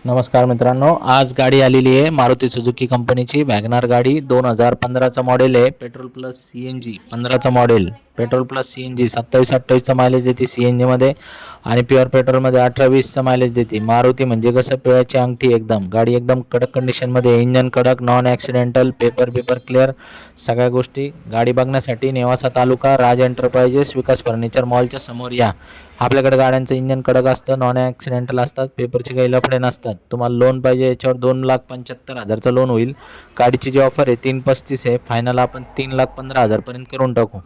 नमस्कार मित्रांनो, आज गाडी आलेली आहे मारुती सुझुकी कंपनीची वॅगनार गाडी 2015चा मॉडेल आहे. पेट्रोल प्लस CNG 15चा मॉडेल. पेट्रोल प्लस CNG 27-28चा मायलेज देते CNG मध्ये आणि प्युअर पेट्रोलमध्ये 18-20चा मायलेज देते. मारुती म्हणजे कसं पिळाची अंगठी एकदम. गाडी एकदम कडक कंडिशनमध्ये, इंजन कडक, नॉन ॲक्सिडेंटल, पेपर क्लिअर, सगळ्या गोष्टी. गाडी बघण्यासाठी नेवासा तालुका, राज एंटरप्राइजेस, विकास फर्निचर मॉलच्या समोर या. आपल्याकडे गाड्यांचं इंजन कडक असतं, नॉन ॲक्सिडेंटल असतात, पेपरचे काही लफडे नसतात. तुम्हाला लोन पाहिजे याच्यावर 2,75,000चं लोन होईल. गाडीची जी ऑफर आहे 3,35 आहे. फायनल आपण 3,15,000पर्यंत करून टाकू.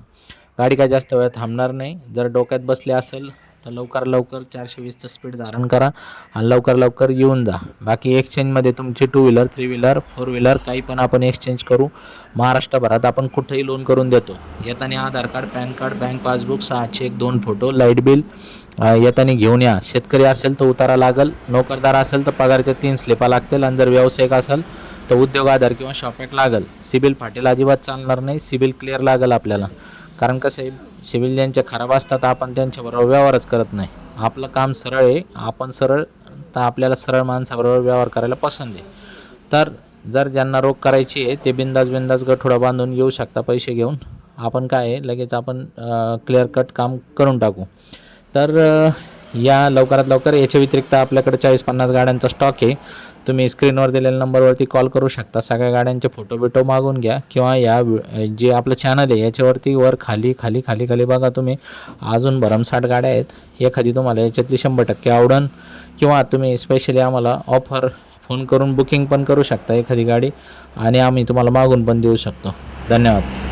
गाडी काय जास्त वेळ थांबणार नाही. जर डोक्यात बसली असेल तर लवकर 420चं स्पीड धारण करा आणि लवकर येऊन जा. बाकी एक्सचेंजमध्ये तुमची 2 व्हीलर, 3 व्हीलर, 4 व्हीलर काही पण आपण एक्सचेंज करू. महाराष्ट्रभरात आपण कुठेही लोन करून देतो. येताना Aadhaar card, PAN card, bank passbook, 6 cheque, 2 photo, light bill येताना घेऊन या. शेतकरी असेल तर उतारा लागल, नोकरदार असेल तर पगारच्या 3 स्लिपा लागतील आणि जर व्यावसायिक असेल तर उद्योग आधार किंवा शॉपॅक लागल. सिबिल फाटेल अजिबात चालणार नाही. सिबिल क्लिअर लागल आपल्याला. कारण कसं आहे, सिबिल ज्यांचे खराब असतात आपण त्यांच्याबरोबर व्यवहारच करत नाही. आपलं काम सरळ आहे, आपण सरळ, तर आपल्याला सरळ माणसाबरोबर व्यवहार करायला पसंत आहे. तर जर ज्यांना रोख करायची आहे ते बिंदास गठोडा बांधून येऊ शकता पैसे घेऊन. आपण काय आहे लगेच आपण क्लिअर कट काम करून टाकू. तर या लवकरात लवकर. याच्या व्यतिरिक्त आपल्याकडे 40-50 गाड्यांचा स्टॉक आहे. तुम्ही स्क्रीनवर दिलेल्या नंबरवरती कॉल करू शकता. सगळ्या गाड्यांचे फोटो मागून घ्या किंवा या जे आपलं चॅनल आहे याच्यावरती वर खाली बघा तुम्ही. अजून भरमसाठ गाड्या आहेत. एखादी तुम्हाला याच्यातली 100% आवडन किंवा तुम्ही स्पेशली आम्हाला ऑफर फोन करून बुकिंग पण करू शकता एखादी गाडी आणि आम्ही तुम्हाला मागून पण देऊ शकतो. धन्यवाद.